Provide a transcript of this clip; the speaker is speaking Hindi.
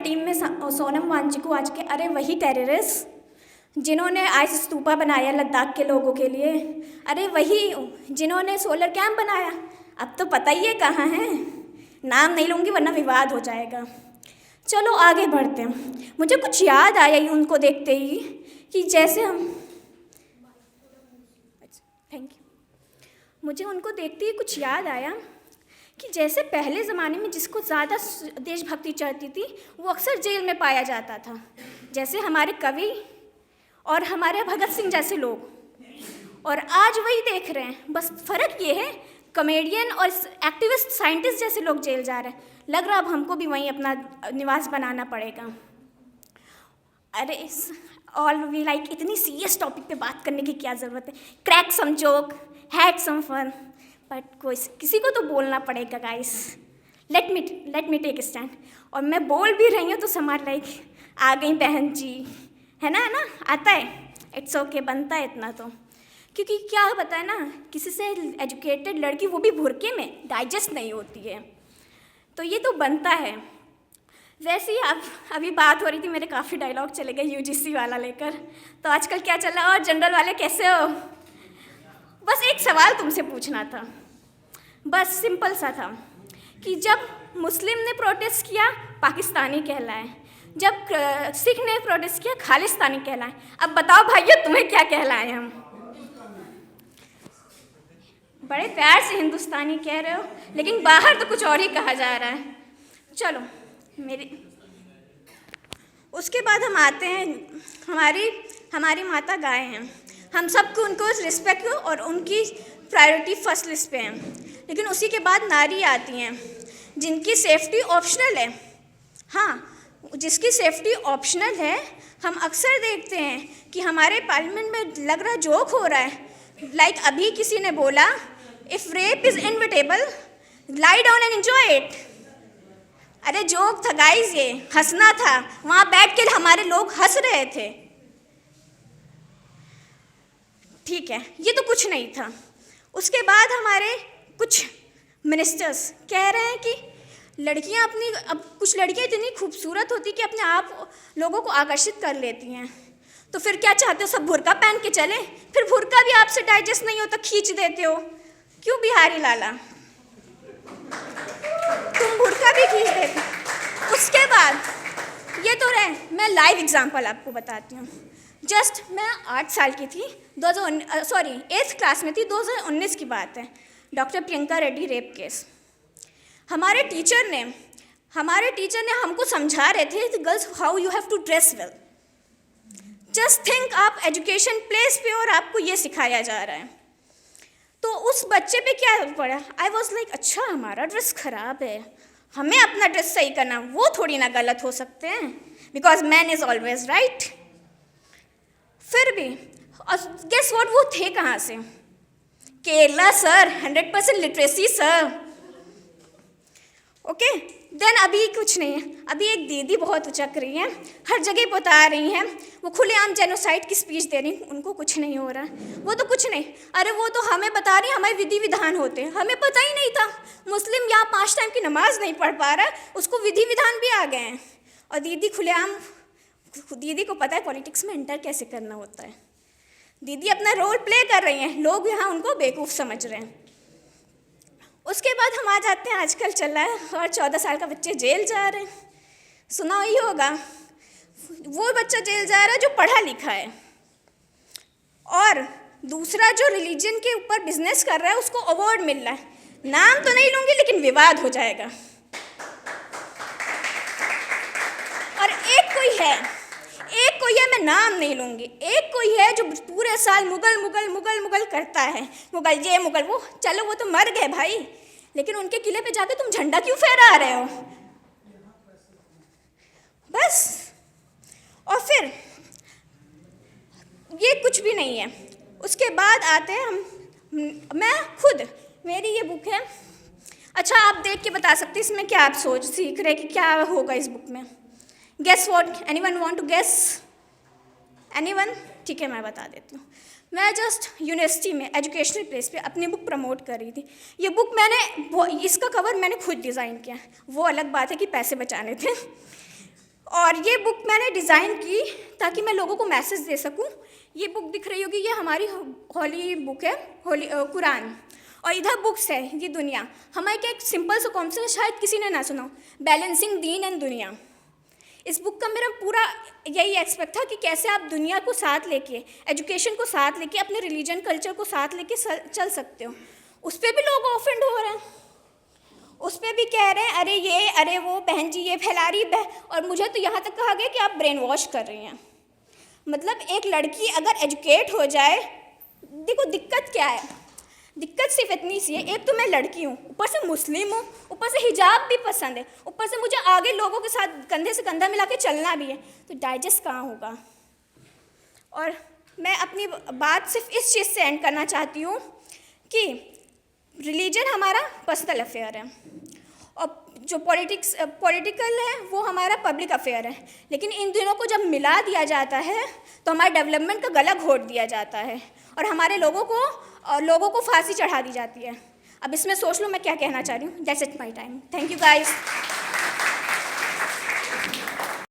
टीम में सोनम वांगचुक आज के, अरे वही टेररिस्ट जिन्होंने आइस स्तूपा बनाया लद्दाख के लोगों के लिए, अरे वही जिन्होंने सोलर कैंप बनाया। अब तो पता ही है कहाँ हैं, नाम नहीं लूँगी वरना विवाद हो जाएगा। चलो आगे बढ़ते हैं। मुझे कुछ याद आया ही उनको देखते ही कि जैसे हम थैंक यू मुझे उनको देखते ही कुछ याद आया कि जैसे पहले ज़माने में जिसको ज़्यादा देशभक्ति चढ़ती थी वो अक्सर जेल में पाया जाता था, जैसे हमारे कवि और हमारे भगत सिंह जैसे लोग। और आज वही देख रहे हैं, बस फ़र्क ये है कॉमेडियन और एक्टिविस्ट साइंटिस्ट जैसे लोग जेल जा रहे हैं। लग रहा अब हमको भी वहीं अपना निवास बनाना पड़ेगा। अरे ऑल वी लाइक इतनी सीरियस टॉपिक पे बात करने की क्या ज़रूरत है। Crack some joke, had some fun, but कोई किसी को तो बोलना पड़ेगा guys. Let me take stand. और मैं बोल भी रही हूँ तो समाज लाइक आ गई बहन जी, है ना आता है, इट्स ओके, बनता है इतना तो। क्योंकि क्या पता है ना, किसी से एजुकेटेड लड़की वो भी बुर्के में डाइजेस्ट नहीं होती है, तो ये तो बनता है। वैसे ही अब अभी बात हो रही थी, मेरे काफ़ी डायलॉग चले गए यूजीसी वाला लेकर, तो आजकल क्या चल रहा है और जनरल वाले कैसे हो। बस एक सवाल तुमसे पूछना था, बस सिंपल सा था कि जब मुस्लिम ने प्रोटेस्ट किया पाकिस्तानी कहलाए, जब सिख ने प्रोटेस्ट किया खालिस्तानी कहलाए। अब बताओ भाइयों तुम्हें क्या कहलाए हम। बड़े प्यार से हिंदुस्तानी कह रहे हो, लेकिन बाहर तो कुछ और ही कहा जा रहा है। चलो उसके बाद हम आते हैं, हमारी माता गाय हैं, हम सबको उनको रिस्पेक्ट और उनकी प्रायोरिटी फर्स्ट लिस्ट पे हैं। लेकिन उसी के बाद नारी आती हैं जिनकी सेफ्टी ऑप्शनल है। हाँ, जिसकी सेफ्टी ऑप्शनल है, हम अक्सर देखते हैं कि हमारे पार्लियामेंट में लग रहा जोक हो रहा है। लाइक अभी किसी ने बोला if rape is inevitable lie down and enjoy it. अरे जोक था गाइस, ये हंसना था, वहाँ बैठ के हमारे लोग हंस रहे थे, ठीक है, ये तो कुछ नहीं था। उसके बाद हमारे कुछ मिनिस्टर्स कह रहे हैं कि लड़कियां अब कुछ लड़कियां इतनी खूबसूरत होती कि अपने आप लोगों को आकर्षित कर लेती हैं। तो फिर क्या चाहते हो, सब बुर्का पहन के चले? फिर बुर्का भी आपसे डाइजेस्ट नहीं होता, खींच देते हो। क्यों बिहारी लाला, तुम बुर्का भी खींच देते। उसके बाद ये तो रहे, मैं लाइव एग्जाम्पल आपको बताती हूँ। जस्ट मैं 8 साल की थी, 8th क्लास में थी, 2019 की बात है। Doctor Priyanka Reddy rape case. हमारे टीचर ने हमको समझा रहे थे girls how you have to dress well. Just think, आप एजुकेशन प्लेस पे और आपको ये सिखाया जा रहा है। तो उस बच्चे पे क्या पड़ा, आई वॉज लाइक अच्छा हमारा ड्रेस खराब है, हमें अपना ड्रेस सही करना, वो थोड़ी ना गलत हो सकते हैं, because man is always right. फिर भी गेस व्हाट, वो थे कहाँ से? Kerala sir, 100% literacy sir. Okay, then अभी कुछ नहीं है। अभी एक दीदी बहुत उचक रही हैं, हर जगह बता रही हैं, वो खुलेआम जेनोसाइड की स्पीच दे रही, उनको कुछ नहीं हो रहा, वो तो कुछ नहीं। अरे वो तो हमें बता रही, हमारे विधि विधान होते हैं, हमें पता ही नहीं था। मुस्लिम यहाँ 5 टाइम की नमाज नहीं पढ़ पा रहा, उसको विधि विधान भी आ गए हैं। और दीदी खुलेआम, दीदी को पता है पॉलिटिक्स में एंटर कैसे करना होता है। दीदी अपना रोल प्ले कर रही हैं, लोग यहाँ उनको बेवकूफ़ समझ रहे हैं। उसके बाद हम आ जाते हैं, आजकल चल रहा है और 14 साल का बच्चे जेल जा रहे हैं। सुना ही होगा, वो बच्चा जेल जा रहा है जो पढ़ा लिखा है, और दूसरा जो रिलीजन के ऊपर बिजनेस कर रहा है उसको अवार्ड मिल रहा है। नाम तो नहीं लूँगी लेकिन विवाद हो जाएगा। और एक कोई है, मैं नाम नहीं लूँगी, एक कोई है जो पूरे साल मुगल करता है, मुगल ये मुगल वो। चलो वो तो मर गए भाई, लेकिन उनके किले पे जाके तुम झंडा क्यों फहरा रहे हो? बस। और फिर ये कुछ भी नहीं है। उसके बाद आते हैं मैं खुद, मेरी ये बुक है। अच्छा, आप देख के बता सकते इसमें क्या आप सीख रहे कि क्या होगा इस बुक में। Guess what, anyone want to guess? Anyone? ठीक है, मैं बता देती हूँ। मैं जस्ट यूनिवर्सिटी में एजुकेशनल प्लेस पे अपनी बुक प्रमोट कर रही थी। ये बुक इसका कवर मैंने खुद डिज़ाइन किया, वो अलग बात है कि पैसे बचाने थे। और ये बुक मैंने डिज़ाइन की ताकि मैं लोगों को मैसेज दे सकूं। ये बुक दिख रही होगी, ये हमारी होली बुक है, होली कुरान। और इधर बुक्स है ये दुनिया। हमारे एक सिंपल सा कॉन्सेप्ट शायद किसी ने ना सुना, बैलेंसिंग दीन एंड दुनिया। इस बुक का मेरा पूरा यही एक्सपेक्ट था कि कैसे आप दुनिया को साथ लेके, एजुकेशन को साथ लेके, अपने रिलीजन कल्चर को साथ लेके चल सकते हो। उस पर भी लोग ऑफेंड हो रहे हैं, उस पर भी कह रहे हैं अरे ये अरे वो, बहन जी ये फैला रही है। और मुझे तो यहाँ तक कहा गया कि आप ब्रेन वॉश कर रही हैं। मतलब एक लड़की अगर एजुकेट हो जाए, देखो दिक्कत क्या है, दिक्कत सिर्फ इतनी सी है, एक तो मैं लड़की हूँ, ऊपर से मुस्लिम हूँ, ऊपर से हिजाब भी पसंद है, ऊपर से मुझे आगे लोगों के साथ कंधे से कंधा मिला के चलना भी है, तो डाइजेस्ट कहाँ होगा। और मैं अपनी बात सिर्फ इस चीज़ से एंड करना चाहती हूँ कि रिलीजन हमारा पर्सनल अफेयर है और जो पॉलिटिकल है वो हमारा पब्लिक अफेयर है। लेकिन इन दोनों को जब मिला दिया जाता है तो हमारे डेवलपमेंट का गला घोट दिया जाता है और हमारे लोगों को फांसी चढ़ा दी जाती है। अब इसमें सोच लो मैं क्या कहना चाह रही हूँ। That's it my time. Thank you guys.